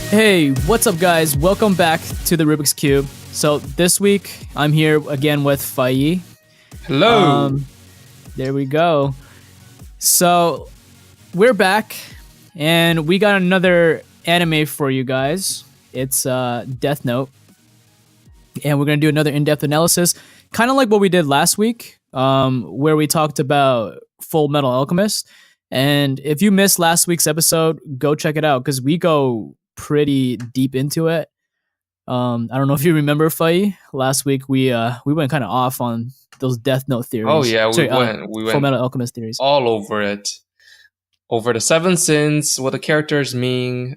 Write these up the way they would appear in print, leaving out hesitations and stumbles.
Hey, what's up, guys? Welcome back to the Rubik's Cube. So this week, I'm here again with Faye. Hello. There we go. So we're back, and we got another anime for you guys. It's Death Note, and we're gonna do another in-depth analysis, kind of like what we did last week, where we talked about Full Metal Alchemist. And if you missed last week's episode, go check it out because we go pretty deep into it. I don't know if you remember, Faye. Last week we went kind of off on those Death Note theories. Oh yeah, we Full went Metal Alchemist theories. all over it, over the seven sins, what the characters mean,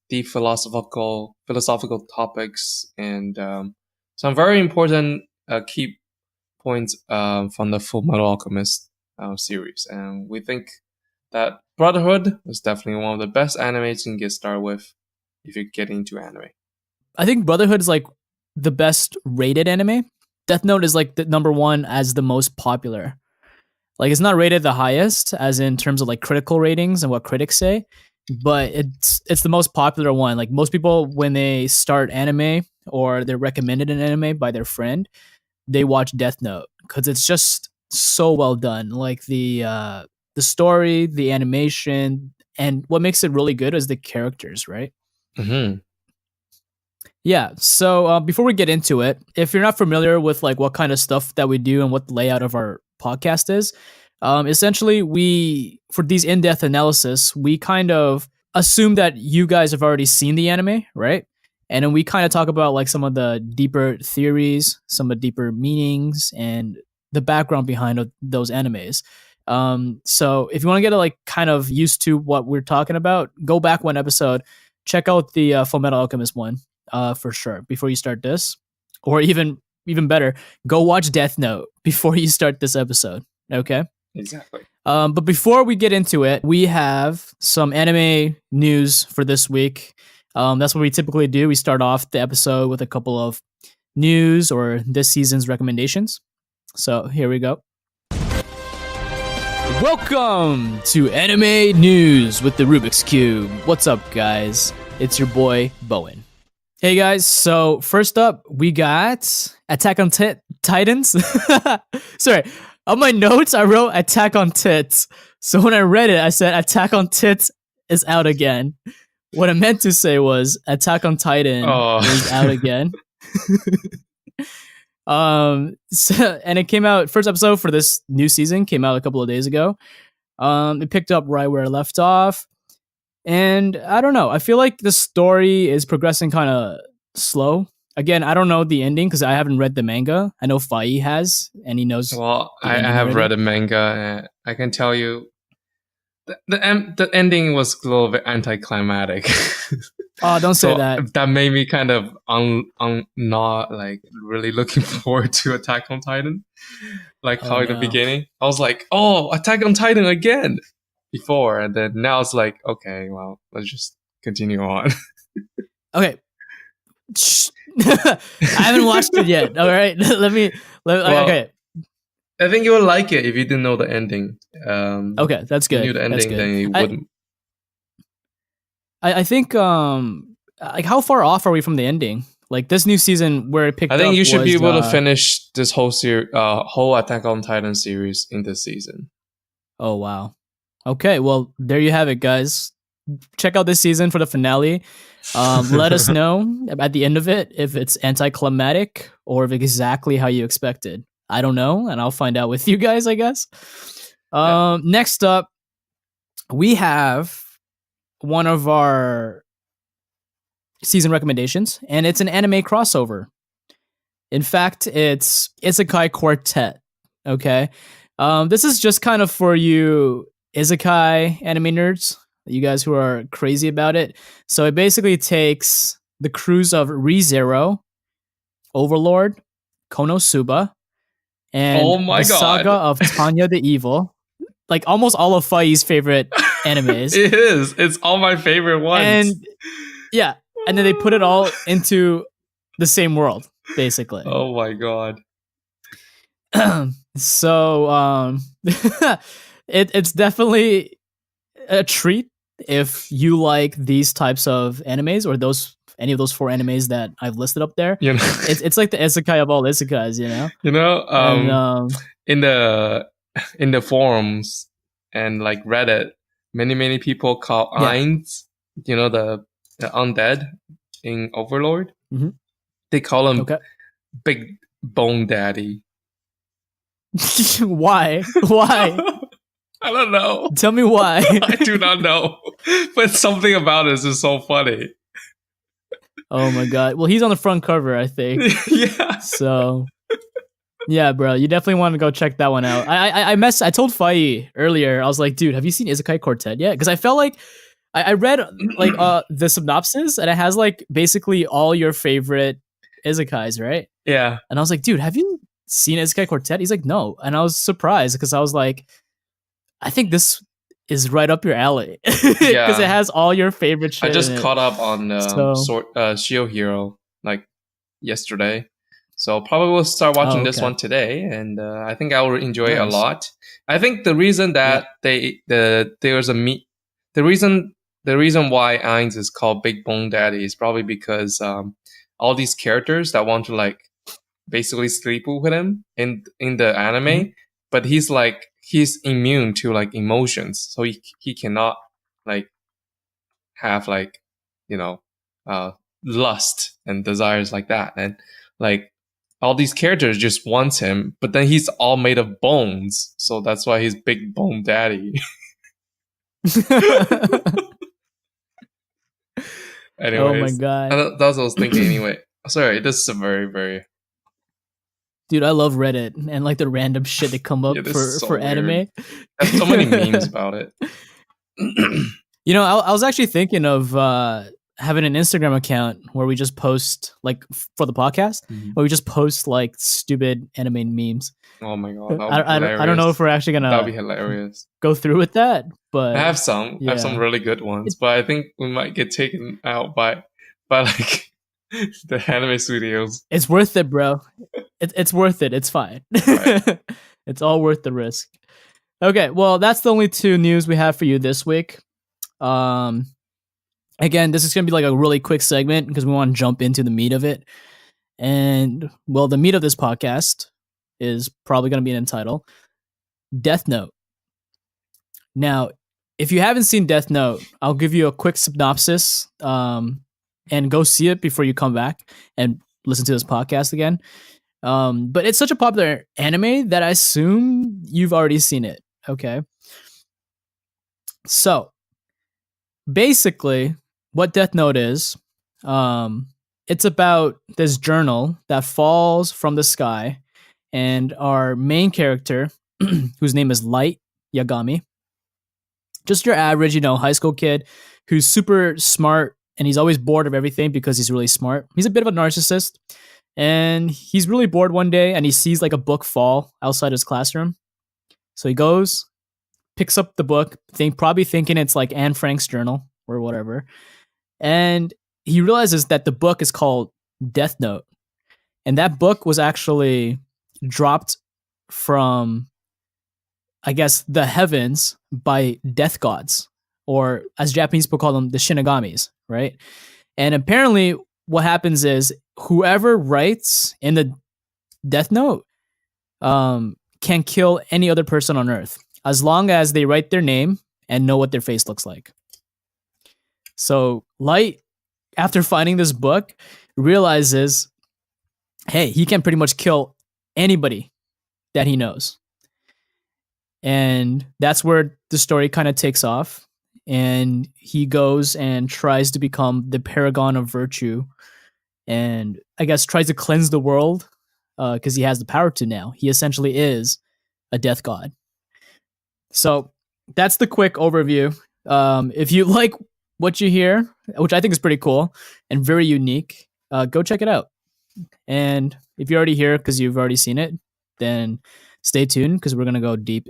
deep philosophical topics, and some very important key points from the Full Metal Alchemist series. And we think that Brotherhood is definitely one of the best animes you can get started with if you're getting into anime. I think Brotherhood is like the best rated anime. Death Note is like the number one as the most popular. Like, it's not rated the highest as in terms of like critical ratings and what critics say, but it's the most popular one. Like, most people, when they start anime or they're recommended an anime by their friend, they watch Death Note because it's just so well done. Like the story, the animation, and what makes it really good is the characters, right? Mm-hmm. Yeah. So before we get into it, if you're not familiar with like what kind of stuff that we do and what the layout of our podcast is, essentially for these in-depth analysis, we kind of assume that you guys have already seen the anime, right? And then we kind of talk about like some of the deeper theories, some of the deeper meanings, and the background behind those animes. So if you want to get like kind of used to what we're talking about, go back one episode, check out the Full Metal Alchemist one. For sure, before you start this, or even better, go watch Death Note before you start this episode. Okay, Exactly. but before we get into it, we have some anime news for this week. That's what we typically do. We start off the episode with a couple of news or this season's recommendations. So here we go. Welcome to Anime News with the Rubik's Cube. What's up, guys? It's your boy Bowen. Hey guys, so first up, we got Attack on Titans. Sorry, on my notes, I wrote Attack on Tits. So when I read it, I said Attack on Tits is out again. What I meant to say was Attack on Titan is out again. And it came out, first episode for this new season came out a couple of days ago. It picked up right where I left off. And I don't know. I feel like the story is progressing kind of slow. Again, I don't know the ending because I haven't read the manga. I know Faye has, and he knows. Well, I have read a manga, and I can tell you the ending was a little bit anticlimactic. Oh, don't say that. That made me kind of not like really looking forward to Attack on Titan. Like how at the beginning, I was like, "Oh, Attack on Titan again!" before, and then now it's like, okay, well, let's just continue on. Okay. I haven't watched it yet. All right. Okay. I think you would like it if you didn't know the ending. Okay, that's good. If you knew the ending, then you wouldn't. I think like how far off are we from the ending? Like this new season where it picked up. I think you should be able to finish this whole whole Attack on Titan series in this season. Oh wow. Okay, well, there you have it, guys. Check out this season for the finale. Let us know at the end of it if it's anticlimactic or if exactly how you expected. I don't know, and I'll find out with you guys, I guess. Next up, we have one of our season recommendations, and it's an anime crossover. In fact, it's Isekai Quartet. Okay, this is just kind of for you Isekai anime nerds, you guys who are crazy about it. So it basically takes the crews of ReZero, Overlord, Konosuba, and the saga of Tanya the Evil. Like almost all of Faye's favorite animes. It is. It's all my favorite ones. And yeah, and then they put it all into the same world, basically. Oh my god. So it's definitely a treat if you like these types of animes or those any of those 4 animes that I've listed up there. You know, It's like the isekai of all isekais, you know. you know, And in the forums and like Reddit, many people call yeah, Ainz, the undead in Overlord. hmm They call him okay. Big Bone Daddy. Why? Why? I don't know. Tell me why. I do not know, but something about this is so funny. Oh my god. Well, he's on the front cover, I think. Yeah. So yeah, bro, you definitely want to go check that one out. I told Fai earlier. I was like, dude, have you seen Isekai Quartet yet? Because I felt like I read like the synopsis and it has like basically all your favorite isekais, right? Yeah. And I was like, dude, have you seen Isekai Quartet? He's like, no. And I was surprised because I was like, I think this is right up your alley because Yeah. it has all your favorite shit. I just in it. caught up on So- Shield Hero like yesterday, so probably we'll start watching this okay. one today, and I think I will enjoy it a Nice. lot. I think the reason that the reason why Ainz is called Big Bone Daddy is probably because all these characters that want to like basically sleep with him in the anime, Mhm. but he's immune to like emotions, so he cannot like have like lust and desires like that, and like all these characters just wants him, but then he's all made of bones, so that's why he's Big Bone Daddy. Oh my Anyways, god. that's what I was thinking. Anyway, sorry, this is a very Dude, I love Reddit and like the random shit that come up this is so for weird. anime. There's so many memes about it. You know, I was actually thinking of having an Instagram account where we just post like for the podcast, where we just post like stupid anime memes. Oh my god, that would be hilarious. I don't know if we're actually That'd be gonna hilarious. go through with that, but I have some really good ones, but I think we might get taken out by like the anime studios. It's worth it, bro. It's worth it. It's fine. Right. It's all worth the risk. Okay, well, that's the only 2 news we have for you this week. Again, this is gonna be like a really quick segment because we want to jump into the meat of it. And well, the meat of this podcast is probably gonna be an title, Death Note. Now, if you haven't seen Death Note, I'll give you a quick synopsis, and go see it before you come back and listen to this podcast again. But it's such a popular anime that I assume you've already seen it. Okay. So basically, what Death Note is, it's about this journal that falls from the sky, and our main character, whose name is Light Yagami, just your average, high school kid who's super smart and he's always bored of everything because he's really smart. He's a bit of a narcissist. And he's really bored one day and he sees like a book fall outside his classroom. So he goes, picks up the book, probably thinking it's like Anne Frank's journal or whatever. And he realizes that the book is called Death Note. And that book was actually dropped from, I guess, the heavens by death gods, or as Japanese people call them, the Shinigamis, right? And apparently what happens is whoever writes in the Death Note can kill any other person on Earth as long as they write their name and know what their face looks like. So Light, after finding this book, realizes, hey, he can pretty much kill anybody that he knows. And that's where the story kind of takes off. And he goes and tries to become the paragon of virtue, and I guess tries to cleanse the world because he has the power to now. He essentially is a death god. So that's the quick overview. If you like what you hear, which I think is pretty cool and very unique, go check it out. And if you're already here because you've already seen it, then stay tuned because we're going to go deep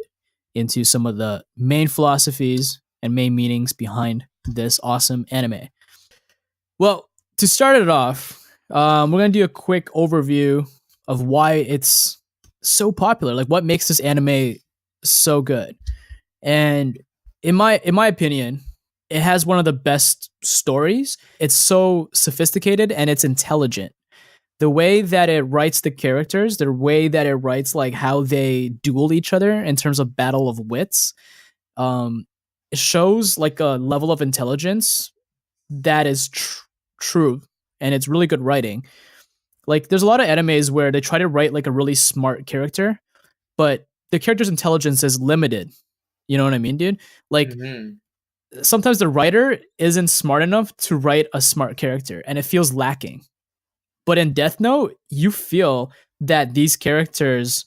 into some of the main philosophies and main meanings behind this awesome anime. Well, to start it off, we're going to do a quick overview of why it's so popular, like what makes this anime so good. And in my opinion, it has one of the best stories. It's so sophisticated and it's intelligent. The way that it writes the characters, the way that it writes like how they duel each other in terms of battle of wits, um, it shows like a level of intelligence that is true, and it's really good writing. Like there's a lot of animes where they try to write like a really smart character, but the character's intelligence is limited. You know what I mean, dude? Like Hmm. sometimes the writer isn't smart enough to write a smart character and it feels lacking. But in Death Note, you feel that these characters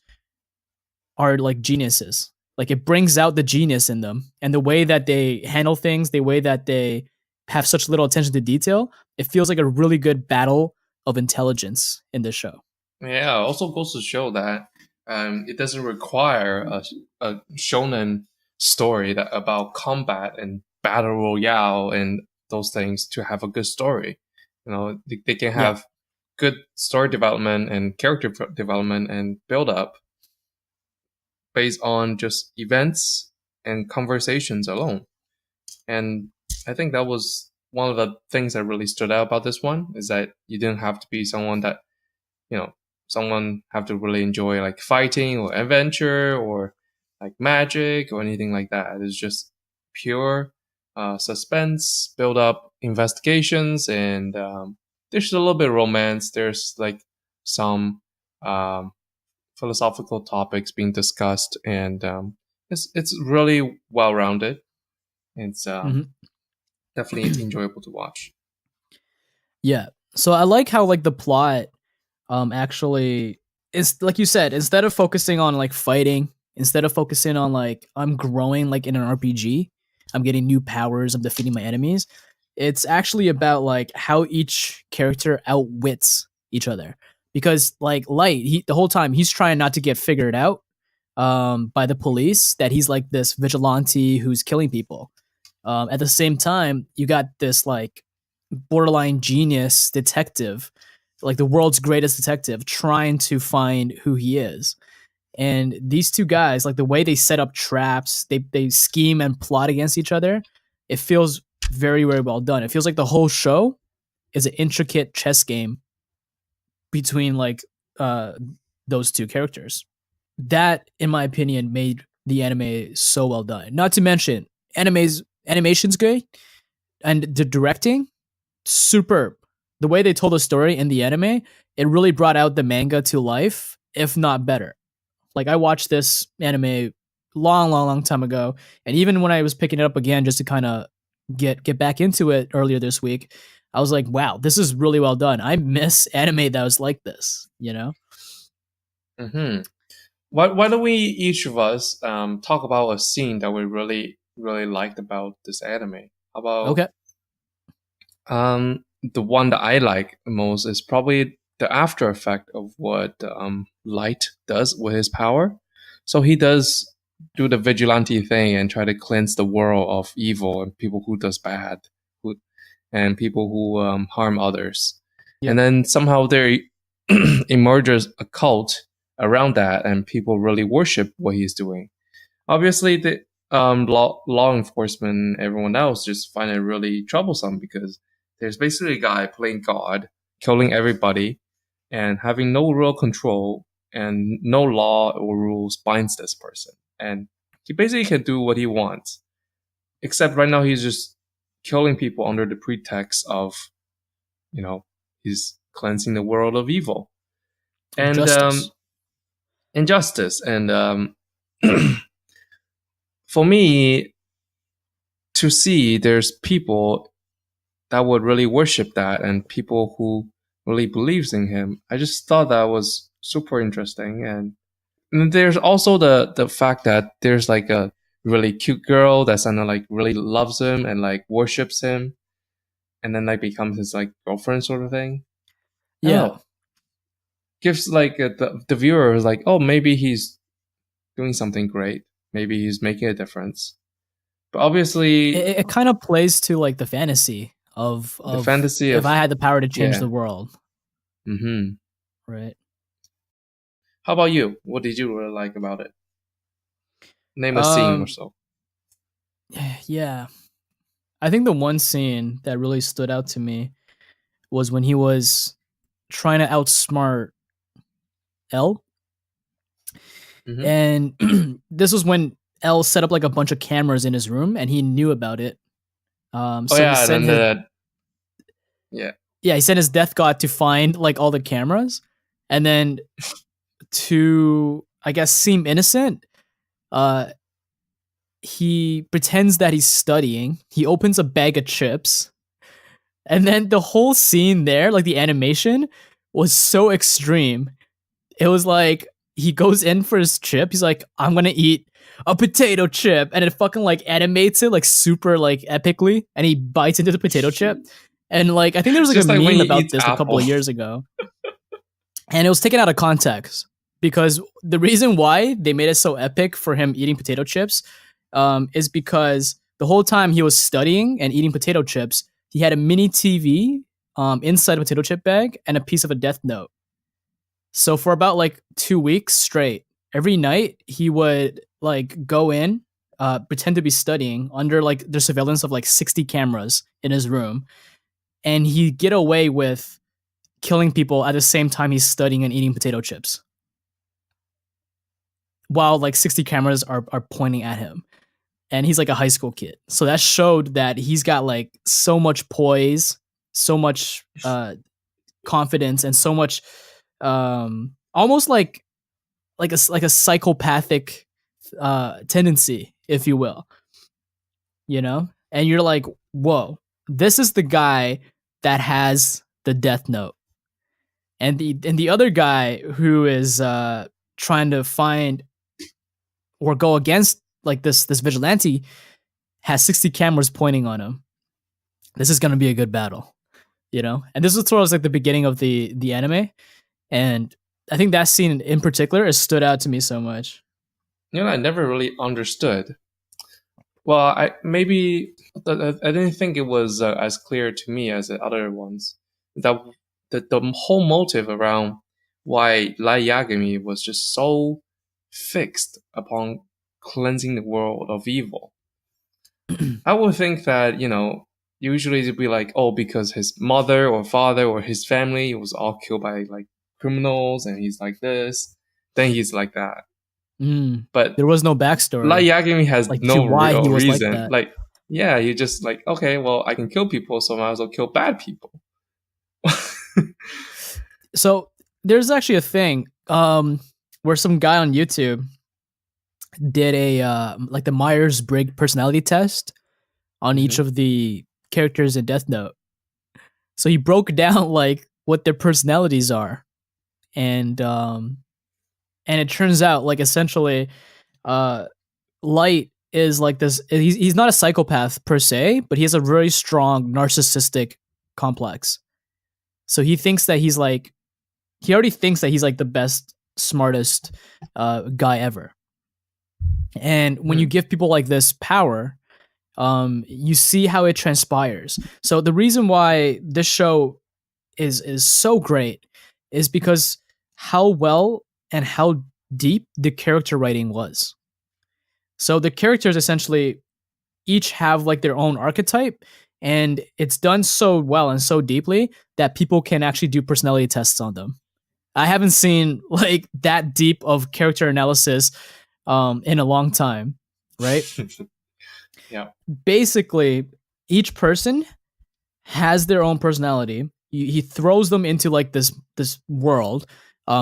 are like geniuses. Like it brings out the genius in them, and the way that they handle things, the way that they have such little attention to detail, it feels like a really good battle of intelligence in this show. Yeah, it also goes to show that it doesn't require a shonen story that about combat and battle royale and those things to have a good story. You know, they can Yeah. have good story development and character development and build up based on just events and conversations alone. And I think that was one of the things that really stood out about this one is that you didn't have to be someone that, you know, someone have to really enjoy like fighting or adventure or like magic or anything like that. It's just pure suspense, build up investigations, and there's a little bit of romance. There's like some um, philosophical topics being discussed, and it's really well rounded. It's Hmm. definitely enjoyable to watch. Yeah. So I like how like the plot actually is like you said, instead of focusing on like fighting, instead of focusing on like I'm growing like in an RPG, I'm getting new powers, I'm defeating my enemies. It's actually about like how each character outwits each other. Because like Light, the whole time he's trying not to get figured out by the police that he's like this vigilante who's killing people. At the same time, you got this like borderline genius detective, like the world's greatest detective, trying to find who he is. And these two guys, like the way they set up traps, they scheme and plot against each other. It feels very very well done. It feels like the whole show is an intricate chess game between like uh those two characters. That, in my opinion, made the anime so well done. Not to mention, animation's good, and the directing superb. The way they told the story in the anime, it really brought out the manga to life, if not better. Like I watched this anime long time ago, and even when I was picking it up again just to kind of get back into it earlier this week, I was like, wow, this is really well done. I miss anime that was like this, you know? Hmm. Why don't we each of us talk about a scene that we really liked about this anime? How about Okay. the one that I like most is probably the after effect of what Light does with his power. So he does do the vigilante thing and try to cleanse the world of evil and people who does bad, who and people who harm others. Yeah. And then somehow there emerges a cult around that, and people really worship what he's doing. Obviously, the law enforcement and everyone else just find it really troublesome because there's basically a guy playing God, killing everybody, and having no real control, and no law or rules binds this person. And he basically can do what he wants. Except right now he's just killing people under the pretext of, you know, he's cleansing the world of evil Of and justice. injustice. And for me, to see there's people that would really worship that and people who really believes in him, I just thought that was super interesting. And there's also the fact that there's like a really cute girl that kind of like really loves him and like worships him, and then like becomes his like girlfriend sort of thing. I don't Yeah. know, gives like the viewer is like, oh, maybe he's doing something great, maybe he's making a difference. But obviously, It kind of plays to like the fantasy the of fantasy if of, I had the power to change yeah. the world, Hmm. right? How about you? What did you really like about it? Name a scene or Um so. Yeah. I think the one scene that really stood out to me was when he was trying to outsmart L. Hmm. And this was when L set up like a bunch of cameras in his room and he knew about it. Oh So he yeah, sent then his yeah. yeah, he sent his death god to find like all the cameras and then to I guess seem innocent, uh he pretends that he's studying. He opens a bag of chips. And then the whole scene there, like the animation was so extreme. It was like he goes in for his chip. He's like, I'm gonna eat a potato chip, and it fucking like animates it like super like epically, and he bites into the potato chip. And like I think there was like a Just like when meme he about eats this a couple apple. of years ago, and it was taken out of context because the reason why they made it so epic for him eating potato chips is because the whole time he was studying and eating potato chips, he had a mini TV inside a potato chip bag and a piece of a death note. So for about like 2 weeks straight, every night he would like go in, pretend to be studying under like the surveillance of like 60 cameras in his room, and he'd get away with killing people at the same time he's studying and eating potato chips while like 60 cameras are pointing at him. And he's like a high school kid. So that showed that he's got like so much poise, so much confidence, and so much almost like a psychopathic tendency, if you will, you know? And you're like, whoa, this is the guy that has the death note. And the other guy who is trying to find or go against like this vigilante has 60 cameras pointing on him. This is gonna be a good battle, you know? And this was towards like the beginning of the anime. And I think that scene in particular has stood out to me so much. I never really understood. Well, I didn't think it was as clear to me as the other ones. That the whole motive around why Light Yagami was just so fixed upon cleansing the world of evil. I would think that usually it'd be like, oh, because his mother or father or his family was all killed by like criminals, and he's like this, then he's like that. Mm. But There was no Light backstory Yagami has like to no why he real was like reason. that. Like, yeah, you just like, okay, well, I can kill people, so I might as well kill bad people. So there's actually a thing where some guy on YouTube did a like the Myers Briggs personality test on each Hmm. of the characters in Death Note. So he broke down like what their personalities are, and and it turns out like essentially, uh, Light is like this. He's not a psychopath per se, but he has a very strong narcissistic complex. So he already thinks that he's like the best, smartest guy ever. And when you Hmm. give people like this power, you see how it transpires. So the reason why this show is so great is because how well and how deep the character writing was. So the characters essentially each have like their own archetype, and it's done so well and so deeply that people can actually do personality tests on them. I haven't seen like that deep of character analysis in a long time, right? Yeah. Basically, each person has their own personality. He throws them into like this world.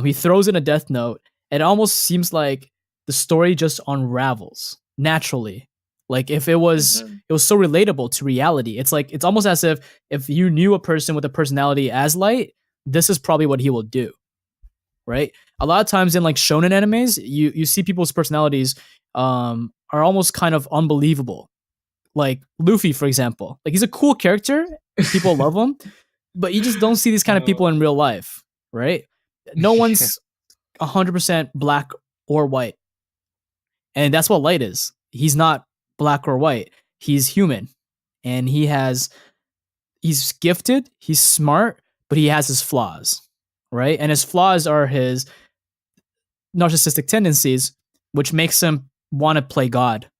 He throws in a death note. It almost seems like the story just unravels naturally. Like if Hmm. it was so relatable to reality. It's like it's almost as if you knew a person with a personality as Light, this is probably what he will do, right? A lot of times in like shonen animes, you see people's personalities are almost kind of unbelievable. Like Luffy, for example, like he's a cool character, people love him, but you just don't see these kind of people in real life, right? No Yeah. one's 100% black or white, and that's what Light is. He's not black or white. He's human, and he's gifted, he's smart, but he has his flaws, right? And his flaws are his narcissistic tendencies, which makes him want to play God.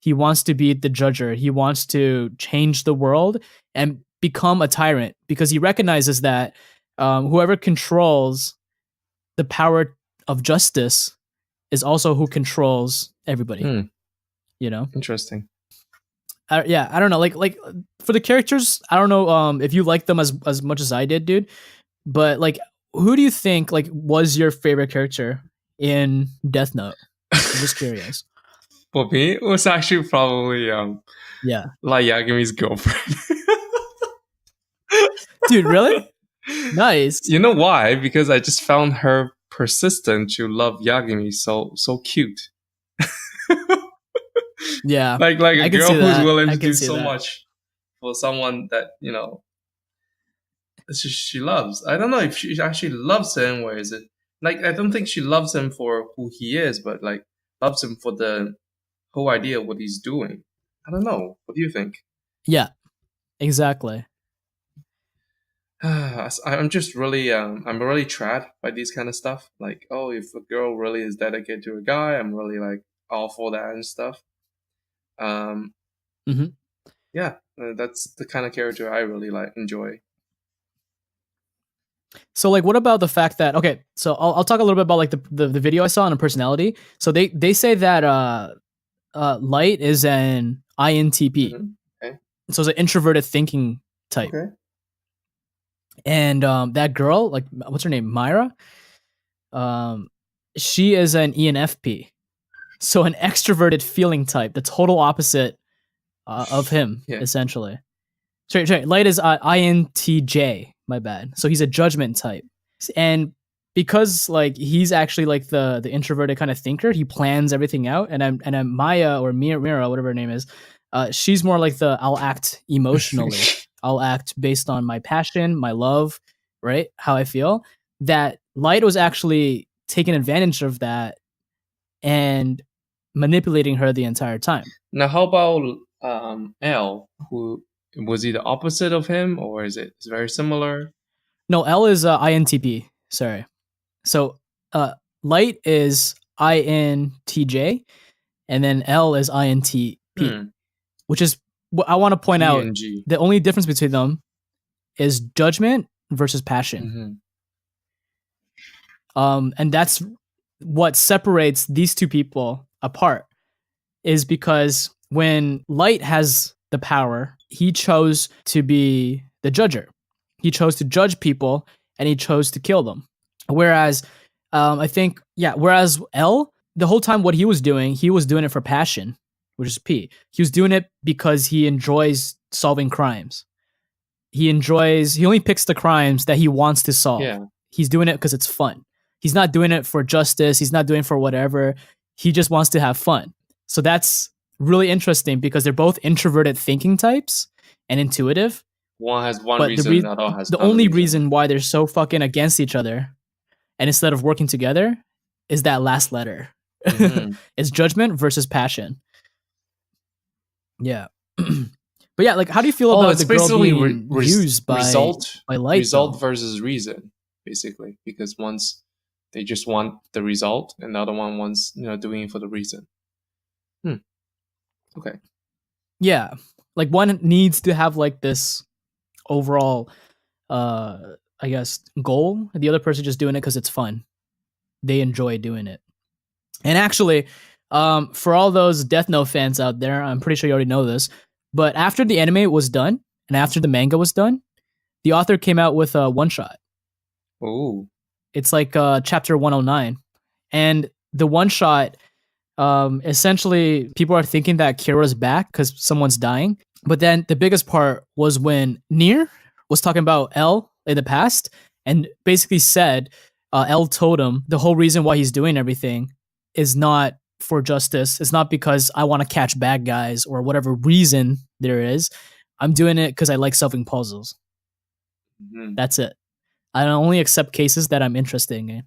He wants to be the judger. He wants to change the world and become a tyrant because he recognizes that whoever controls the power of justice is also who controls everybody. Hmm. You know, Interesting. yeah, I don't know. Like for the characters, I don't know if you like them as much as I did, dude. But like, who do you think like was your favorite character in Death Note? I'm just curious. For me, it was actually probably Yeah, Light Yagami's girlfriend. dude, really nice. You know why? Because I just found her persistent to love Yagami so cute. Yeah, like a I can girl see who's that. willing I to can do see so that. much for someone that she loves. I don't know if she actually loves him, or is it like I don't think she loves him for who he is, but like loves him for the whole idea of what he's doing. I don't know. What do you think? Yeah, exactly. I'm just really I'm really trad by these kind of stuff. Like, oh, if a girl really is dedicated to a guy, I'm really like all for that and stuff. Um, Hmm. yeah, that's the kind of character I really like enjoy. So like, what about the fact that okay? So I'll talk a little bit about like the video I saw on a personality. So they say that Light is an INTP, Okay. so it's an introverted thinking type. Okay. And that girl, like, what's her name, Myra? Um, she is an ENFP, so an extroverted feeling type, the total opposite of him, Yeah. essentially. Sorry, Light is INTJ. My bad. So he's a judgment type, and because like he's actually like the introverted kind of thinker, he plans everything out. And I'm Maya or Mira, whatever her name is. She's more like the I'll act emotionally. I'll act based on my passion, my love, right? How I feel. That Light was actually taking advantage of that and manipulating her the entire time. Now, how about L? Who was he the opposite of him, or is it very similar? No, L is INTP. Sorry. So uh, Light is INTJ, and then L is INTP, which is what I want to point out. G. The only difference between them is judgment versus passion. And that's what separates these two people apart, is because when Light has the power, he chose to be the judger. He chose to judge people and he chose to kill them. Whereas I think, yeah, whereas L, the whole time what he was doing it for passion, which is P. He was doing it because he enjoys solving crimes. He only picks the crimes that he wants to solve. Yeah. He's doing it because it's fun. He's not doing it for justice. He's not doing it for whatever. He just wants to have fun. So that's really interesting because they're both introverted thinking types and intuitive. One has one But reason, the other has the another only reason. reason why they're so fucking against each other and instead of working together is that last letter. It's judgment versus passion. Yeah. But yeah, like, how do you feel about the girl being used by Light? Result versus reason, basically, because once they just want the result, and the other one wants doing it for the reason. Okay. Yeah, like one needs to have like this overall, I guess, goal. The other person just doing it because it's fun. They enjoy doing it. And actually, for all those Death Note fans out there, I'm pretty sure you already know this, but after the anime was done and after the manga was done, the author came out with a one shot. Oh. It's like chapter 109. And the one shot, essentially, people are thinking that Kira's back because someone's dying. But then the biggest part was when Nier was talking about L in the past and basically said L told him the whole reason why he's doing everything is not for justice. It's not because I want to catch bad guys or whatever reason there is. I'm doing it because I like solving puzzles. That's it. I only accept cases that I'm interested in.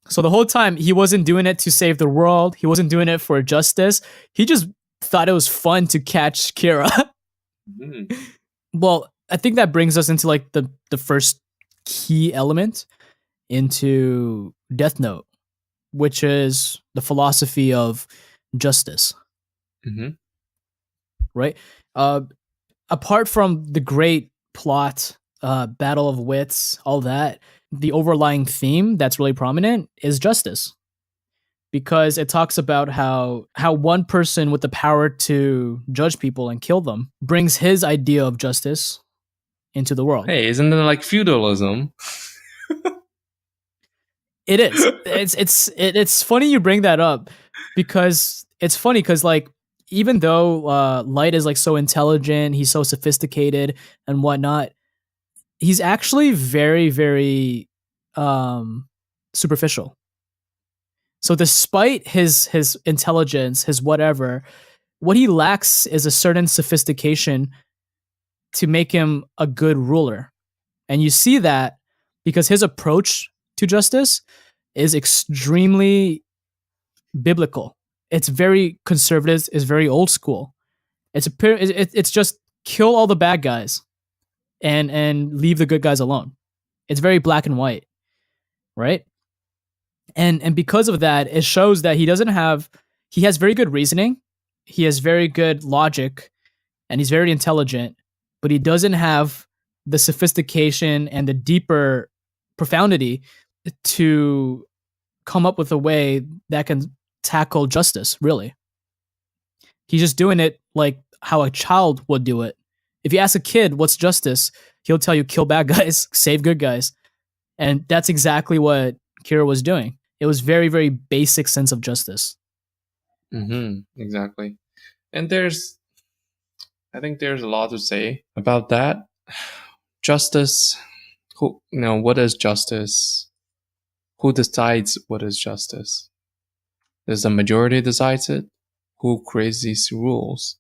So the whole time he wasn't doing it to save the world. He wasn't doing it for justice. He just thought it was fun to catch Kira. Well, I think that brings us into like the first key element into Death Note, which is the philosophy of justice. Hmm. right? Uh, Apart from the great plot, battle of wits, all that, the overlying theme that's really prominent is justice, because it talks about how one person with the power to judge people and kill them brings his idea of justice into the world. Hey, isn't it like feudalism? It is. It's funny you bring that up, because it's funny because like, even though Light is like so intelligent, he's so sophisticated and whatnot, he's actually very very um superficial. So despite his intelligence, his whatever, what he lacks is a certain sophistication to make him a good ruler. And you see that because his approach to justice is extremely biblical. It's very conservative, it's very old school. It's just kill all the bad guys and leave the good guys alone. It's very black and white, right? And because of that, it shows that he has very good reasoning, he has very good logic, and he's very intelligent, but he doesn't have the sophistication and the deeper profundity to come up with a way that can tackle justice, really. He's just doing it like how a child would do it. If you ask a kid what's justice, he'll tell you kill bad guys, save good guys. And that's exactly what Kira was doing. It was very, very basic sense of justice. Exactly. And I think there's a lot to say about that. Justice, what is justice? Who decides what is justice? Does the majority decides it? Who creates these rules?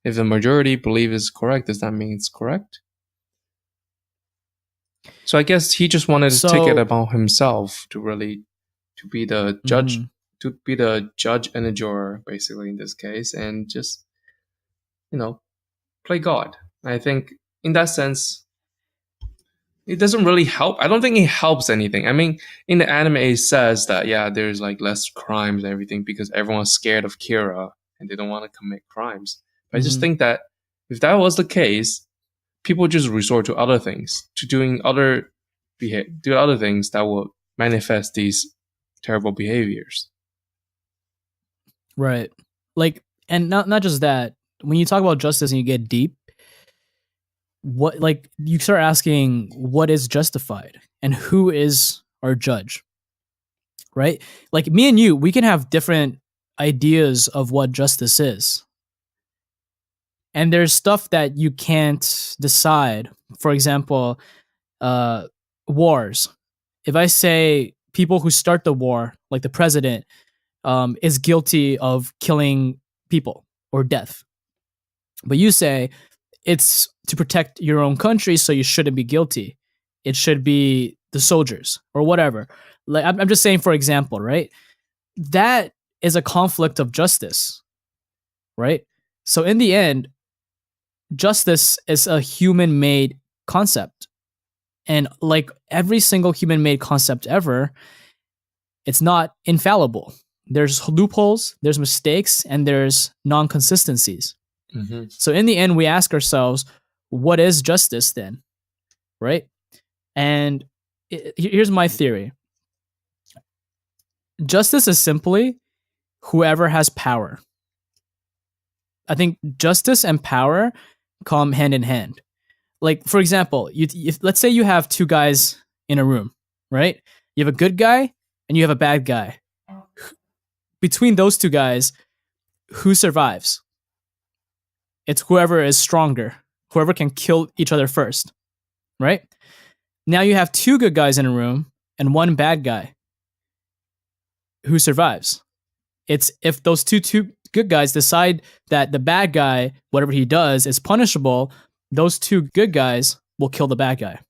If the majority believe it's correct, does that mean it's correct? So I guess he just wanted to take it upon himself to be the judge, to be the judge and the juror, basically in this case, and just play God. I think in that sense, it doesn't really help. I don't think it helps anything. I mean, in the anime, it says that there's like less crimes and everything because everyone's scared of Kira and they don't want to commit crimes. But I just think that if that was the case, people just resort to other things, to do other things that will manifest these terrible behaviors. Right. Like, and not just that. When you talk about justice and you get deep, what, like, you start asking what is justified and who is our judge, right? Like, me and you, we can have different ideas of what justice is, and there's stuff that you can't decide. For example, wars. If I say people who start the war, like the president, is guilty of killing people or death, but you say it's to protect your own country, so you shouldn't be guilty. It should be the soldiers or whatever. Like, I'm just saying, for example, right? That is a conflict of justice, right? So in the end, justice is a human-made concept, and like every single human-made concept ever, it's not infallible. There's loopholes, there's mistakes, and there's non-consistencies. So in the end, we ask ourselves, what is justice then? Right? And here's my theory. Justice is simply whoever has power. I think justice and power come hand in hand. Like, for example, let's say you have two guys in a room, right? You have a good guy and you have a bad guy. Between those two guys, who survives? It's whoever is stronger, whoever can kill each other first, right? Now you have two good guys in a room and one bad guy. Who survives? It's if those two good guys decide that the bad guy, whatever he does, is punishable, those two good guys will kill the bad guy.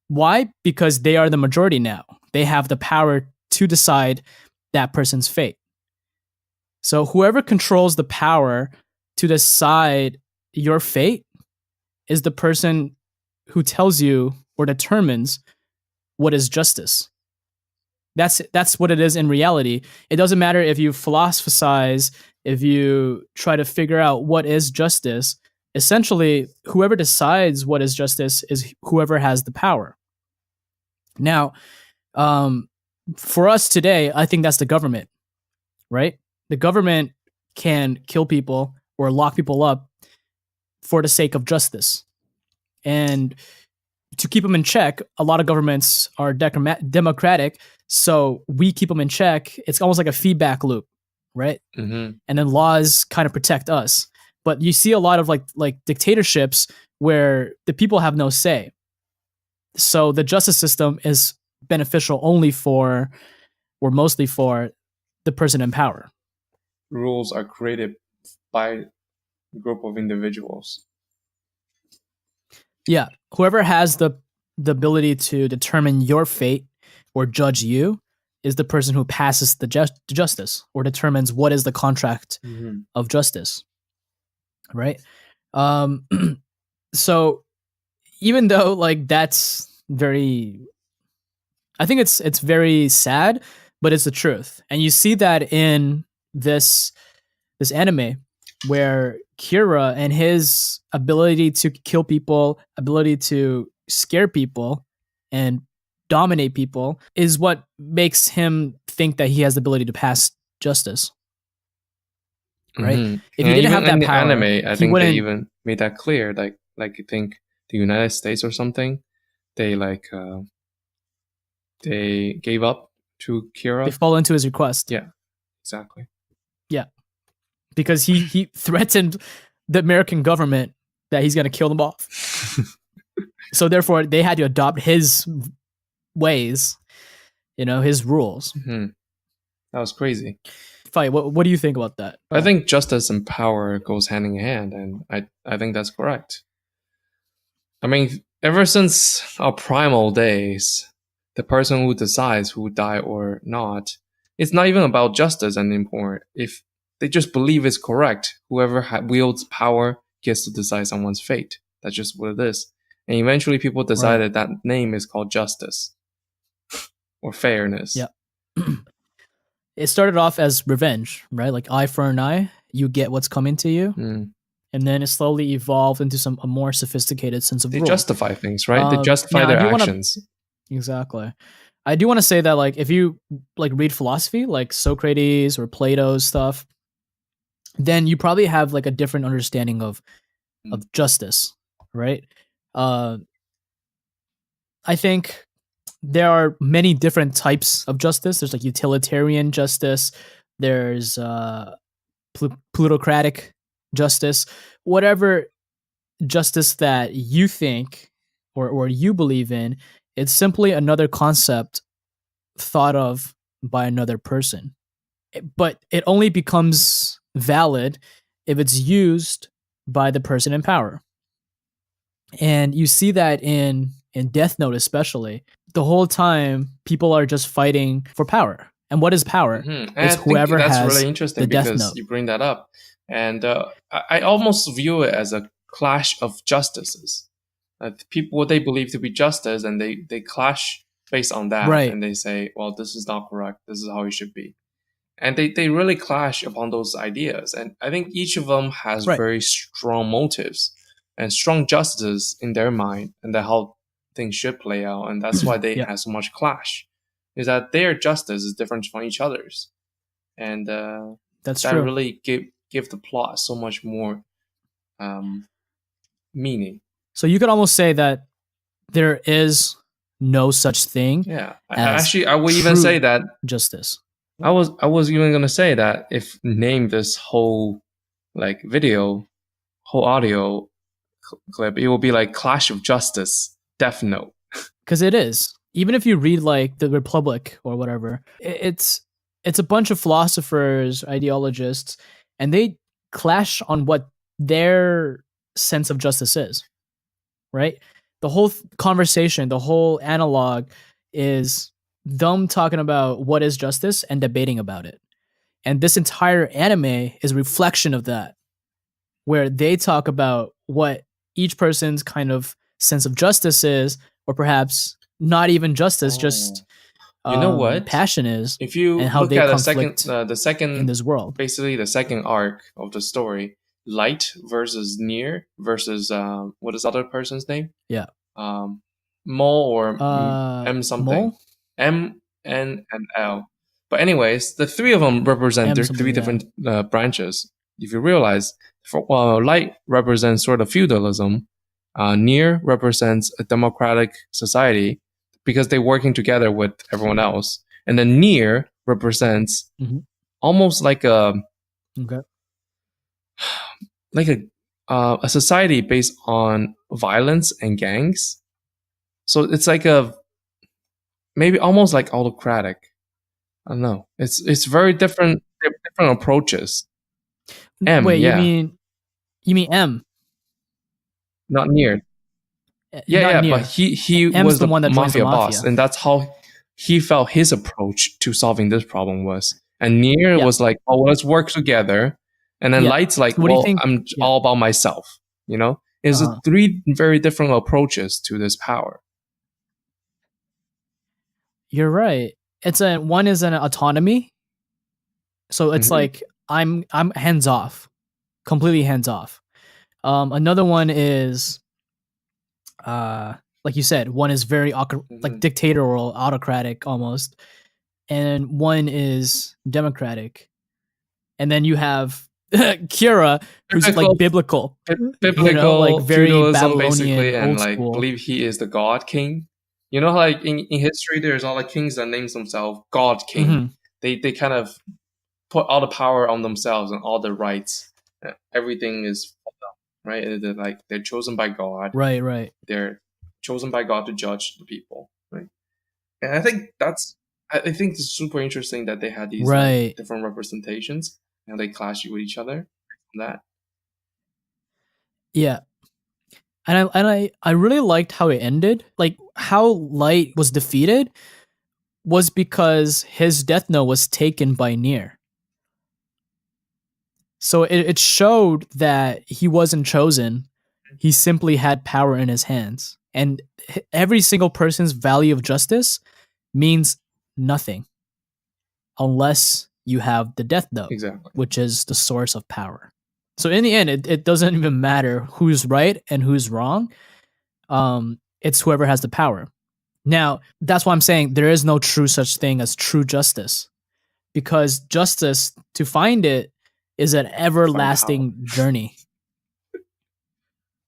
Why? Because they are the majority now. They have the power to decide that person's fate. So whoever controls the power to decide your fate is the person who tells you or determines what is justice. That's what it is in reality. It doesn't matter if you philosophize, if you try to figure out what is justice. Essentially, whoever decides what is justice is whoever has the power. Now, um, for us today, I think that's the government, right? The government can kill people or lock people up for the sake of justice. And to keep them in check, a lot of governments are democratic, so we keep them in check. It's almost like a feedback loop, right? Mm-hmm. And then laws kind of protect us. But you see a lot of like dictatorships where the people have no say. So the justice system is beneficial only for, or mostly for, the person in power. Rules are created by a group of individuals. Yeah, whoever has the ability to determine your fate or judge you is the person who passes the justice or determines what is the contract Mm-hmm. of justice, right? Um, so even though like that's very, I think it's very sad, but it's the truth, and you see that in this anime where Kira and his ability to kill people, ability to scare people, and dominate people is what makes him think that he has the ability to pass justice. Right? Mm-hmm. If he And didn't even have that in the power, anime, I he think they wouldn't. even made that clear. Like you think the United States or something, they they gave up to Kira. They fall into his request. Yeah, exactly. Yeah, because he threatened the American government that he's gonna kill them off. So therefore, they had to adopt his ways, his rules. Mm-hmm. That was crazy. Fight. What do you think about that? I think justice and power goes hand in hand, and I think that's correct. I mean, ever since our primal days, the person who decides who die or not, it's not even about justice anymore. If they just believe it's correct, whoever wields power gets to decide someone's fate. That's just what it is. And eventually people decided that name is called justice or fairness. Yeah. It started off as revenge, right? Like eye for an eye, you get what's coming to you. Mm. And then it slowly evolved into a more sophisticated sense of They rule. justify things, right? They justify their actions. Exactly. I do want to say that, like, if you like read philosophy, like Socrates or Plato's stuff, then you probably have like a different understanding of justice, right? I think there are many different types of justice. There's like utilitarian justice. There's plutocratic justice. Whatever justice that you think or you believe in, it's simply another concept thought of by another person. But it only becomes valid if it's used by the person in power. And you see that in Death Note especially. The whole time people are just fighting for power. And what is power? Mm-hmm. It's whoever that's has really interesting the Death because Note. you bring that up. And I almost view it as a clash of justices. People, what they believe to be justice, and they clash based on that. Right. And they say, well, this is not correct. This is how it should be. And they really clash upon those ideas. And I think each of them has very strong motives and strong justices in their mind, and that how things should play out. And that's why they have so much clash, is that their justice is different from each other's. And that's that true. really give the plot so much more meaning. So you could almost say that there is no such thing. Yeah, I would even say that justice. I was even gonna say that if name this whole like video, whole audio clip, it will be like Clash of Justice, Death Note. Because it is. Even if you read like the Republic or whatever, it's a bunch of philosophers, ideologists, and they clash on what their sense of justice is. Right? The whole conversation, the whole analog is them talking about what is justice and debating about it. And this entire anime is a reflection of that, where they talk about what each person's kind of sense of justice is, or perhaps not even justice, just You know what? passion is If you and how look they at conflict the in second, this world. basically the second arc of the story, Light versus Near versus what is the other person's name? Yeah. Um, Mole or M something, Mole? M, N, and L. But anyways, the three of them represent M their something, three yeah. different branches. If you realize, Light represents sort of feudalism, Near represents a democratic society because they're working together with everyone else, and then Near represents Mhm. almost like Okay. a society based on violence and gangs. So it's like a maybe almost like autocratic. I don't know. It's very different different approaches. M, Wait, yeah, you mean M? not Near. Yeah, Not yeah, but Near. he M's was the the one that joins the mafia boss, mafia. and that's how he felt his approach to solving this problem was. And Near Yeah. was like, "Oh, let's work together." And then Yeah. Light's like, So what do you "Well, think? I'm Yeah. all about myself." You know, it's Uh-huh. three very different approaches to this power. You're right. One is an autonomy. So it's Hmm. like I'm hands off, completely hands off. Another one is like you said, one is very like Hmm. dictatorial, autocratic almost, and one is democratic. And then you have Kira, who's like Typical biblical, like biblical very feudalism, basically, Babylonian, and old like school. believe he is the god king. You know, like in history, there's all the kings that names themselves God King. Hmm. They kind of put all the power on themselves and all the rights. Everything is right. They're chosen by God. Right, right, They're chosen by God to judge the people. Right. And I think I think it's super interesting that they had these like right. different representations and they clash with each other. That. Yeah. And I really liked how it ended. Like how Light was defeated was because his death note was taken by Nier. So it showed that he wasn't chosen. He simply had power in his hands. And every single person's value of justice means nothing unless you have the death note, Exactly. which is the source of power. So in the end, it doesn't even matter who's right and who's wrong. It's whoever has the power. Now, that's why I'm saying there is no true such thing as true justice, because justice, to find it, is an Find power. everlasting journey,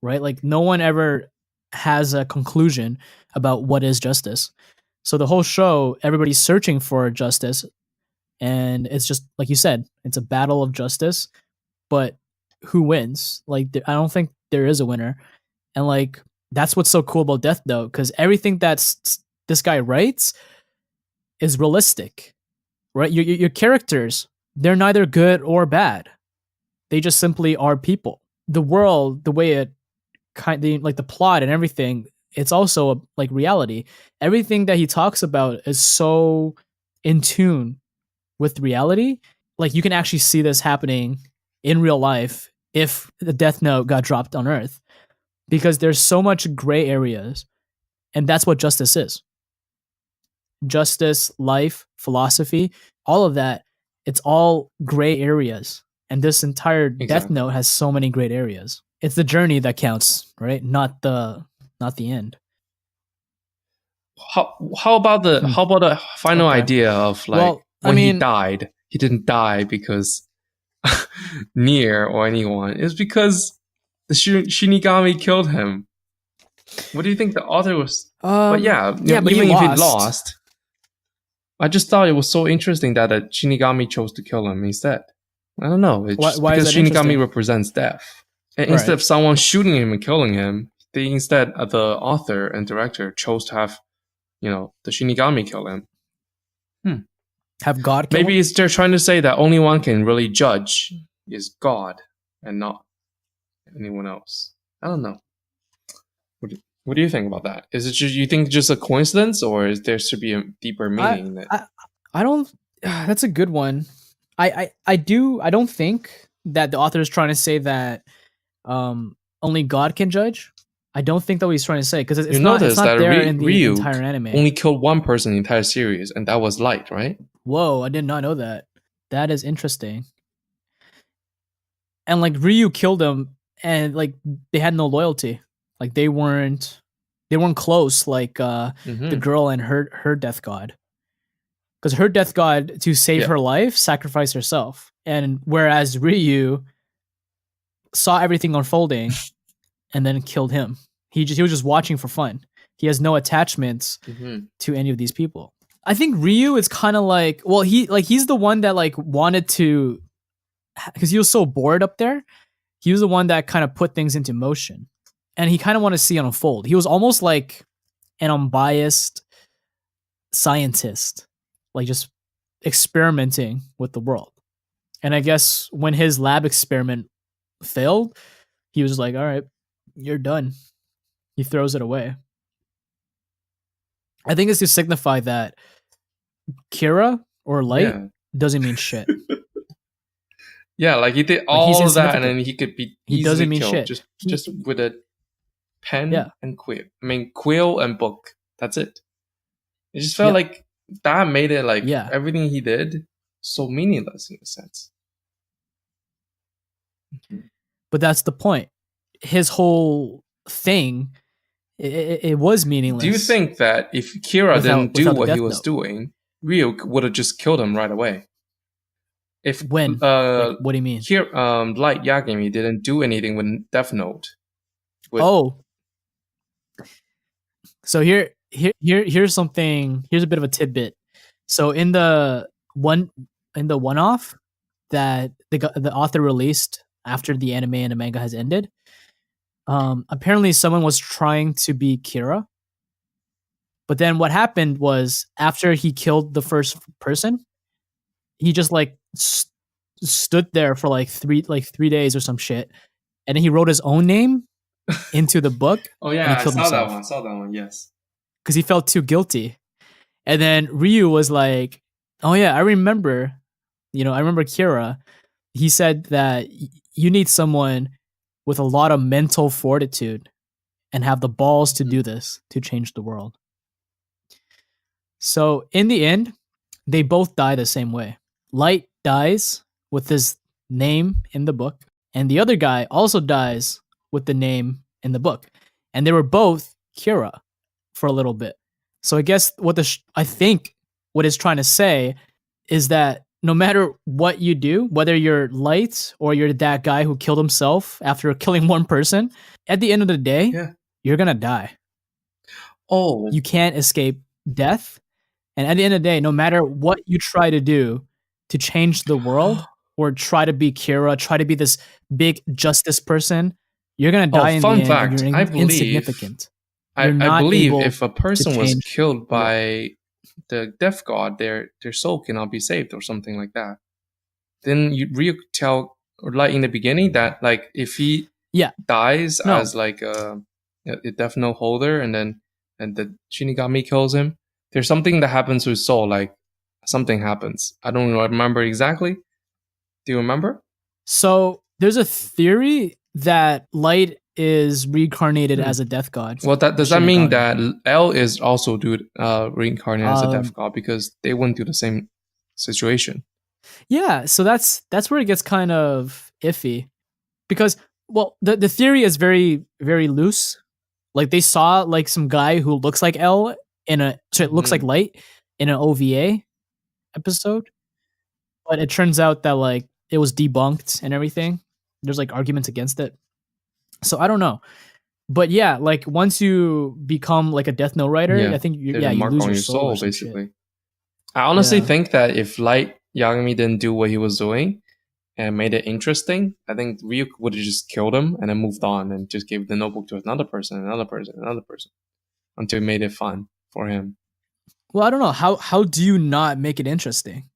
right? Like no one ever has a conclusion about what is justice. So the whole show, everybody's searching for justice, and it's just like you said, it's a battle of justice. But who wins? Like I don't think there is a winner, and like that's what's so cool about Death Note, because everything that's this guy writes is realistic, right? Your characters, they're neither good or bad. They just simply are people. The world, the way it kind of like the plot and everything, it's also like reality. Everything that he talks about is so in tune with reality. Like you can actually see this happening in real life if the Death Note got dropped on Earth, because there's so much gray areas, and that's what justice is. Justice, life, philosophy, all of that, it's all gray areas. And this entire Death Exactly. Note has so many great areas. It's the journey that counts, right? Not the end. How about Hmm. a final Okay. idea of like Well, I when he mean, died, he didn't die because Nier or anyone. It's because the Shinigami killed him. What do you think the author was? But yeah, yeah, but he even if he lost. lost, I just thought it was so interesting that a Shinigami chose to kill him instead. I don't know. It's just Why is because that Shinigami interesting? represents death. And instead Right. of someone shooting him and killing him, the author and director chose to have, the Shinigami kill him. Have God kill Maybe him? they're trying to say that only one can really judge is God and not anyone else. I don't know. What do you think about that? Is it just, you think just a coincidence, or is there should be a deeper I meaning in it? I don't. That's a good one. I don't think that the author is trying to say that only God can judge. I don't think that what he's trying to say, because it's You not notice that there in the Ryuk entire anime. only killed one person in the entire series, and that was Light, right? Whoa, I did not know that. That is interesting. And like Ryu killed him, and like they had no loyalty. Like they weren't close like the girl and her death god. Because her death god, to save her life, sacrificed herself. And whereas Ryu saw everything unfolding and then killed him. He was just watching for fun. He has no attachments to any of these people. I think Ryu is kind of like, well, he's the one that like wanted to, because he was so bored up there. He was the one that kind of put things into motion, and he kind of wanted to see it unfold. He was almost like an unbiased scientist, like just experimenting with the world. And I guess when his lab experiment failed, he was like, all right, you're done. He throws it away. I think it's to signify that Kira or Light doesn't mean shit. Yeah, like he did all of that, and then he could be easily killed just with a pen and quill. I mean, quill and book. That's it. It just felt like that made it like everything he did so meaningless in a sense. But that's the point. His whole thing, it was meaningless. Do you think that if Kira didn't do what he was doing, Ryuk would have just killed him right away? If when? Like, what do you mean? Here, Light Yagami didn't do anything with Death Note. So here's something. Here's a bit of a tidbit. So in the one-off that the author released after the anime and the manga has ended, apparently someone was trying to be Kira, but then what happened was after he killed the first person, he just like stood there for like 3 days or some shit, and then he wrote his own name into the book. Oh yeah, I saw that one. Yes, because he felt too guilty. And then Ryu was like, "Oh yeah, I remember. I remember Kira. He said that you need someone with a lot of mental fortitude and have the balls to do this, to change the world." So in the end, they both die the same way. Light dies with his name in the book, and the other guy also dies with the name in the book. And they were both Kira for a little bit. So I guess I think what it's trying to say is that no matter what you do, whether you're Light or you're that guy who killed himself after killing one person, at the end of the day, you're gonna die. Oh, you can't escape death. And at the end of the day, no matter what you try to do to change the world or try to be Kira, try to be this big justice person, you're gonna die in the end. Fact, and you're insignificant. I believe if a person was killed by the death god, their soul cannot be saved or something like that. Then you really tell, or like in the beginning, that like if he dies as like a death note holder, and the Shinigami kills him, there's something that happens to his soul. Like something happens. I don't remember exactly. Do you remember? So there's a theory that Light is reincarnated as a death god. Well, does that mean that L is also reincarnated as a death god, because they went through the same situation? Yeah, so that's where it gets kind of iffy, because the theory is very, very loose. Like they saw like some guy who looks like L looks like Light in an OVA episode, but it turns out that like it was debunked and everything. There's like arguments against it. So I don't know, but yeah, like once you become like a Death Note writer, I think you lose your soul basically. I honestly think that if Light Yagami didn't do what he was doing and made it interesting, I think Ryuk would have just killed him and then moved on and just gave the notebook to another person, until he made it fun for him. Well, I don't know, how do you not make it interesting?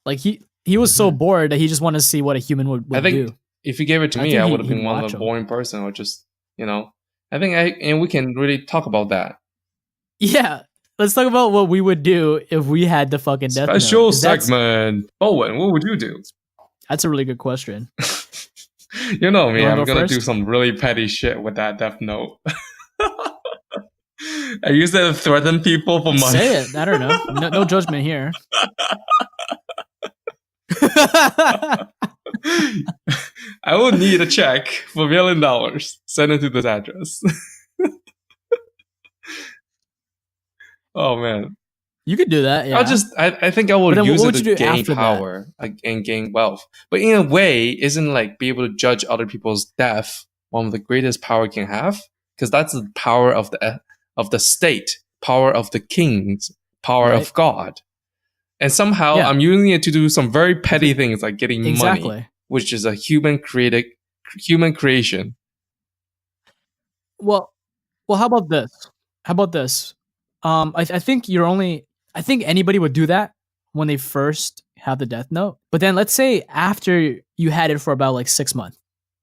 Like he was so bored that he just wanted to see what a human would do. If you gave it to me, I would have been one of the boring person, or just, I think and we can really talk about that. Yeah, let's talk about what we would do if we had the fucking Death Note. Special segment. Owen, what would you do? That's a really good question. You know You me, want to I'm go gonna do first? some really petty shit with that death note. I use it to threaten people for money. Say it. I don't know. No, no judgment here. I will need a check for $1 million. Send it to this address. Oh man. You could do that, yeah. I think I But will then use what it would to you do gain after that? power and gain wealth. But in a way, isn't like be able to judge other people's death one of the greatest power you can have? Because that's the power of the state, power of the kings, power Right? of God. And somehow Yeah, I'm using it to do some very petty things like getting money, exactly. which is a human creation. Well, well, how about this? How about this? I think you're only. I think anybody would do that when they first have the death note. But then let's say after you had it for about like 6 months,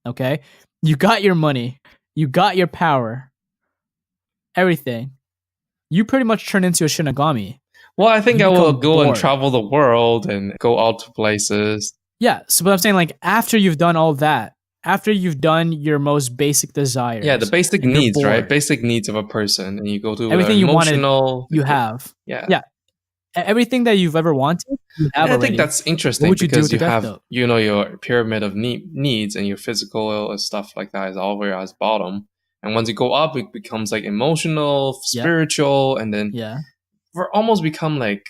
okay, you got your money, you got your power, everything. You pretty much turn into a Shinigami. Well, I think You I will become go and bored. travel the world and go out to places. Yeah. So, but I'm saying like after you've done all that, after you've done your most basic desires, Yeah, the basic and you're needs, right? bored, Basic needs of a person, and you go to the everything you wanted, emotional. you have. Yeah. Yeah. Everything that you've ever wanted, you have And I think already. that's What interesting would you do with because the you death have, note? your pyramid of needs and your physical stuff like that is all where as bottom. And once you go up, it becomes like emotional, Yeah. spiritual, and then Yeah. we're almost become like,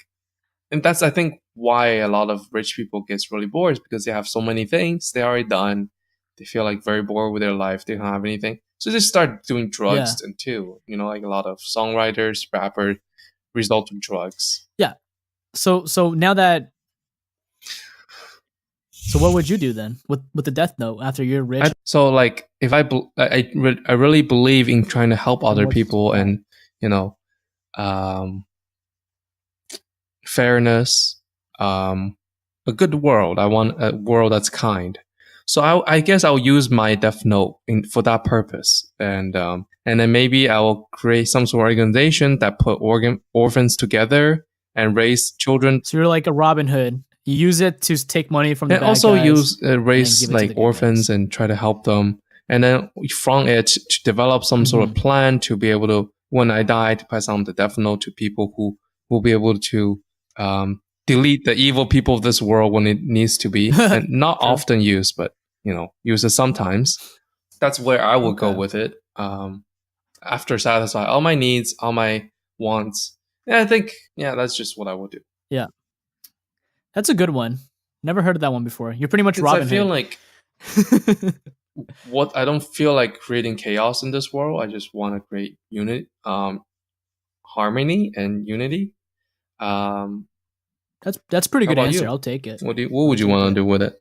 and that's, I think, why a lot of rich people gets really bored is because they have so many things they already done. They feel like very bored with their life. They don't have anything. So they start doing Yeah. drugs and too, like a lot of songwriters, rappers result in drugs. Yeah. So now that so what would you do then with the death note after you're rich? So like if I really believe in trying to help other people and um, fairness, a good world. I want a world that's kind. So I guess I'll use my death note for that purpose, and then maybe I will create some sort of organization that put orphans together and raise children. So you're like a Robin Hood. You use it to take money from the And bad also guys use and then raise give it to like the good orphans guys. and try to help them, and then from it to develop some sort of plan to be able to, when I die, to pass on the death note to people who will be able to delete the evil people of this world when it needs to be, and not True. often used, but use it sometimes. That's where I would go Okay. with it. After satisfy all my needs, all my wants, and I think that's just what I would do. Yeah. That's a good one. Never heard of that one before. You're pretty much Because Robin I feel Hood. like I don't feel like creating chaos in this world. I just want to create harmony and unity. That's pretty How good about answer. you? I'll take it. What would you want to do with it?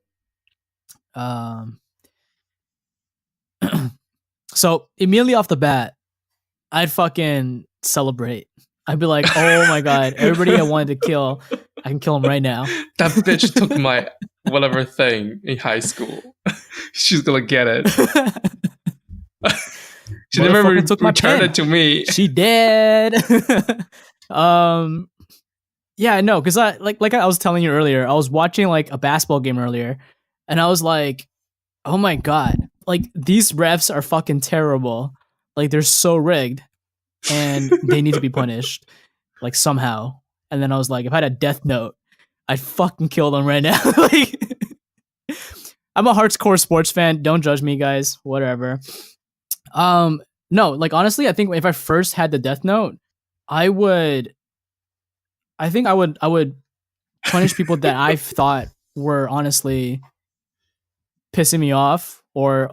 So immediately off the bat, I'd fucking celebrate. I'd be like, oh my god, everybody I wanted to kill, I can kill them right now. That bitch took my whatever thing in high school. She's gonna get it. She never Motherfucker took my returned pen. it to me. She did. Yeah, no, because I like I was telling you earlier, I was watching like a basketball game earlier, and I was like, oh my god, like these refs are fucking terrible. Like they're so rigged, and they need to be punished, like somehow. And then I was like, if I had a death note, I'd fucking kill them right now. Like, I'm a hardcore sports fan. Don't judge me, guys. Whatever. No, like honestly, I think if I first had the death note, I would punish people that I thought were honestly pissing me off or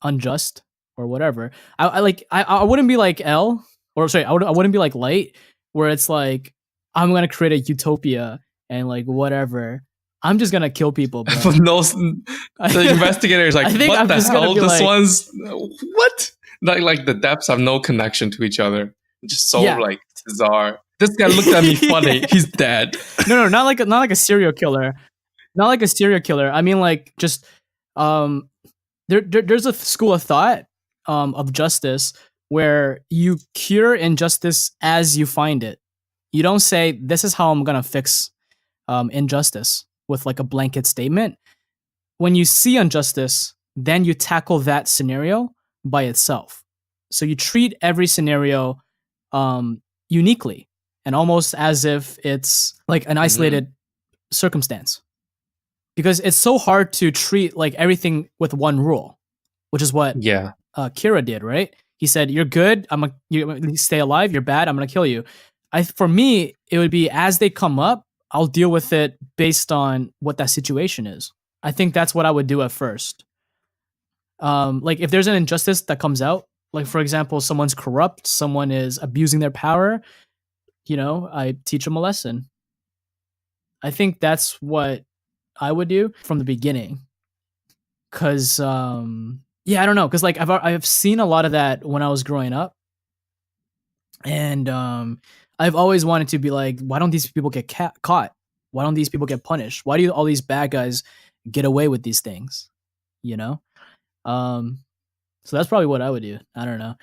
unjust or whatever. I wouldn't be like L, or sorry, I wouldn't be like Light, where it's like I'm gonna create a utopia and like whatever. I'm just gonna kill people, bro. The investigator is like, what I'm the just gonna hell? be This like, one's what? Like the depths have no connection to each other. Just so Yeah. like bizarre. This guy looked at me funny. He's dead. No, not like a serial killer. Not like a serial killer. I mean, like just there's a school of thought of justice where you cure injustice as you find it. You don't say this is how I'm gonna fix injustice with like a blanket statement. When you see injustice, then you tackle that scenario by itself. So you treat every scenario uniquely and almost as if it's like an isolated circumstance. Because it's so hard to treat like everything with one rule, which is what Yeah. Kira did, right? He said, "You're good. You stay alive. You're bad. I'm gonna kill you." For me, it would be as they come up, I'll deal with it based on what that situation is. I think that's what I would do at first. Like if there's an injustice that comes out, like for example, someone's corrupt, someone is abusing their power, I teach them a lesson. I think that's what I would do from the beginning. Cause yeah, I don't know, cause like I've seen a lot of that when I was growing up, and I've always wanted to be like, why don't these people get caught? Why don't these people get punished? Why do all these bad guys get away with these things? You know, so that's probably what I would do. I don't know,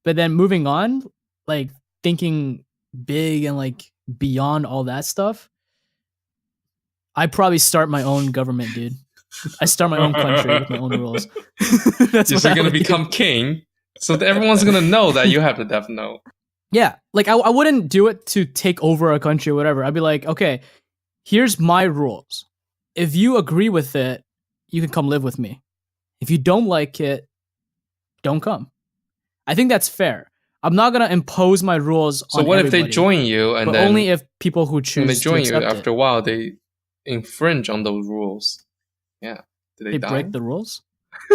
but then moving on, like thinking big and like beyond all that stuff, I probably start my own government, dude. I start my own country with my own rules. That's You're going to become king, so everyone's going to know that you have the death note. Yeah, like I wouldn't do it to take over a country or whatever. I'd be like, okay, here's my rules. If you agree with it, you can come live with me. If you don't like it, don't come. I think that's fair. I'm not gonna impose my rules. So what if they join you, and but then only if people who choose when they join to you after a while they infringe on those rules? Yeah, they break the rules.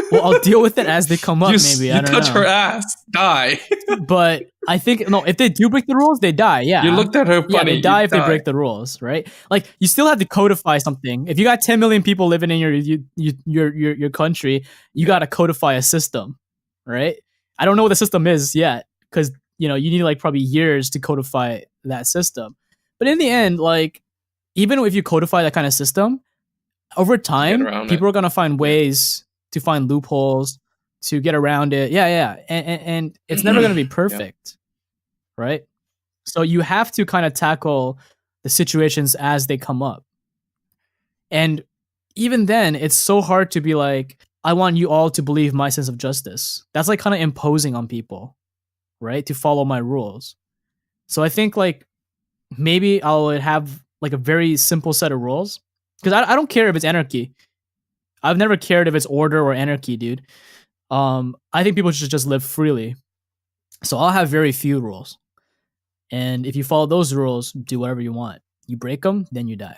Well, I'll deal with it as they come up. Maybe I don't know. You touch her ass, die. But I think no. If they do break the rules, they die. Yeah, you looked at her funny. Yeah, they die if they break the rules, right? Like you still have to codify something. If you got 10 million people living in your country, you got to codify a system, right? I don't know what the system is yet because you need like probably years to codify that system. But in the end, like even if you codify that kind of system, over time, people are gonna find ways to find loopholes to get around it. Yeah. And it's never going to be perfect. Right. So you have to kind of tackle the situations as they come up. And even then, it's so hard to be like, I want you all to believe my sense of justice. That's like kind of imposing on people, right? To follow my rules. So I think like maybe I'll have like a very simple set of rules because I don't care if it's anarchy. I've never cared if it's order or anarchy, dude. I think people should just live freely. So I'll have very few rules. And if you follow those rules, do whatever you want. You break them, then you die.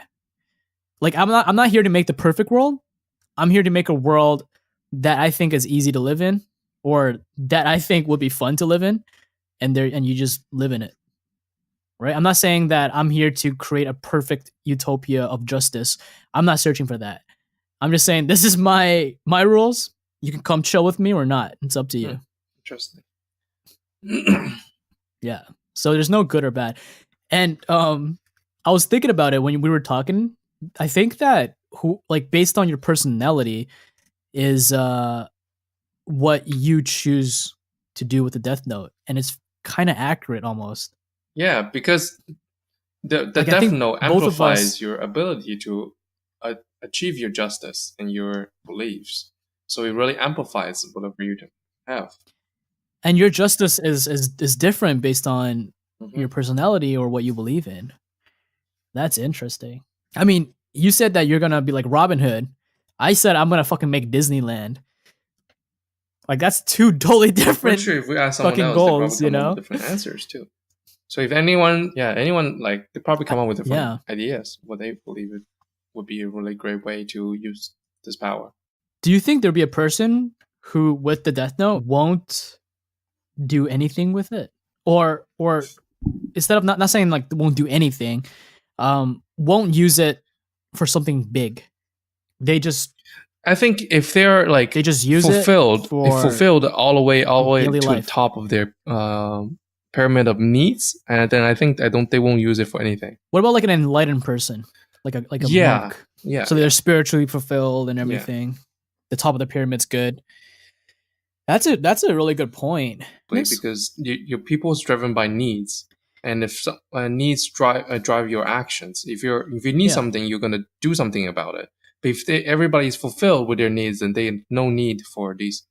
Like I'm not here to make the perfect world. I'm here to make a world that I think is easy to live in or that I think would be fun to live in and you just live in it. Right? I'm not saying that I'm here to create a perfect utopia of justice. I'm not searching for that. I'm just saying this is my rules. You can come chill with me or not. It's up to you. Interesting. Yeah. So there's no good or bad. And I was thinking about it when we were talking. I think that based on your personality is what you choose to do with the Death Note. And it's kind of accurate almost. Yeah, because the Death Note amplifies your ability to achieve your justice and your beliefs. So it really amplifies whatever you have. And your justice is different based on your personality or what you believe in. That's interesting. I mean, you said that you're gonna be like Robin Hood. I said I'm gonna fucking make Disneyland. Like that's two totally different. Sure, if we ask someone else, goals, they probably come up with different answers too. So if anyone like they probably come up with different ideas what they believe it would be a really great way to use this power. Do you think there'll be a person who, with the Death Note, won't do anything with it, or instead of not saying like won't do anything, won't use it for something big? They just, I think if they're like they just use fulfilled all the way to the top of their pyramid of needs, and then they won't use it for anything. What about like an enlightened person, like a monk? Yeah. So they're spiritually fulfilled and everything. Yeah. The top of the pyramid's good. That's a really good point. Because your people is driven by needs, and if needs drive your actions. If you need something, you're gonna do something about it. If everybody is fulfilled with their needs, then they no need for these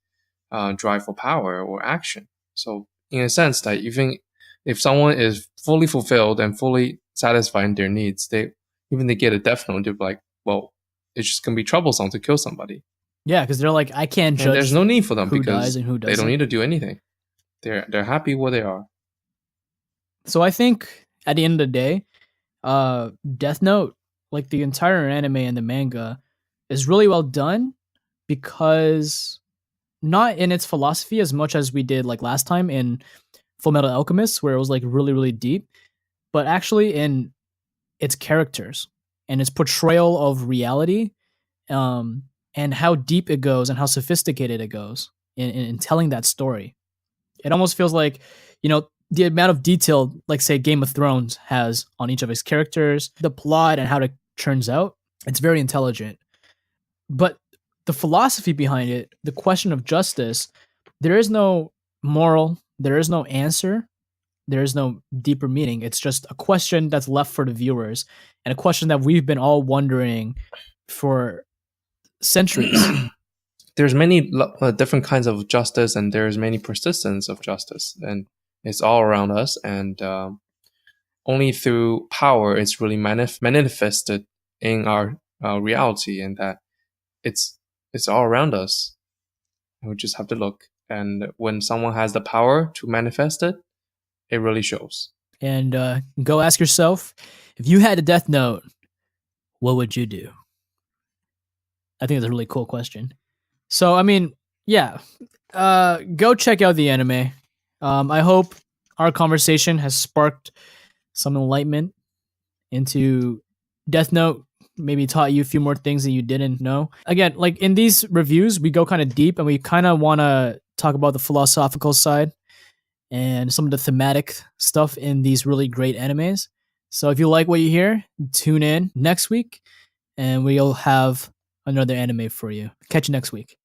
drive for power or action. So in a sense, that even if someone is fully fulfilled and fully satisfying their needs, they get a death note, they're like, well, it's just gonna be troublesome to kill somebody. Yeah, because they're like, I can't And there's judge no need for them who dies because and who they don't doesn't. need to do anything. They're happy where they are. So I think at the end of the day, Death Note, like the entire anime and the manga, is really well done because not in its philosophy as much as we did like last time in Full Metal Alchemist, where it was like really, really deep, but actually in its characters and its portrayal of reality, um, and how deep it goes and how sophisticated it goes in telling that story. It almost feels like, the amount of detail, like say Game of Thrones has on each of its characters, the plot and how it turns out. It's very intelligent. But the philosophy behind it, the question of justice, there is no moral, there is no answer, there is no deeper meaning. It's just a question that's left for the viewers and a question that we've been all wondering for centuries. There's many different kinds of justice, and there's many persistence of justice, and it's all around us. And only through power it's really manifested in our reality, and that it's all around us. We just have to look. And when someone has the power to manifest it, it really shows. And go ask yourself, if you had a death note, what would you do? I think it's a really cool question. So, I mean, yeah, go check out the anime. I hope our conversation has sparked some enlightenment into Death Note, maybe taught you a few more things that you didn't know. Again, like in these reviews, we go kind of deep and we kind of want to talk about the philosophical side and some of the thematic stuff in these really great animes. So if you like what you hear, tune in next week and we'll have another anime for you. Catch you next week.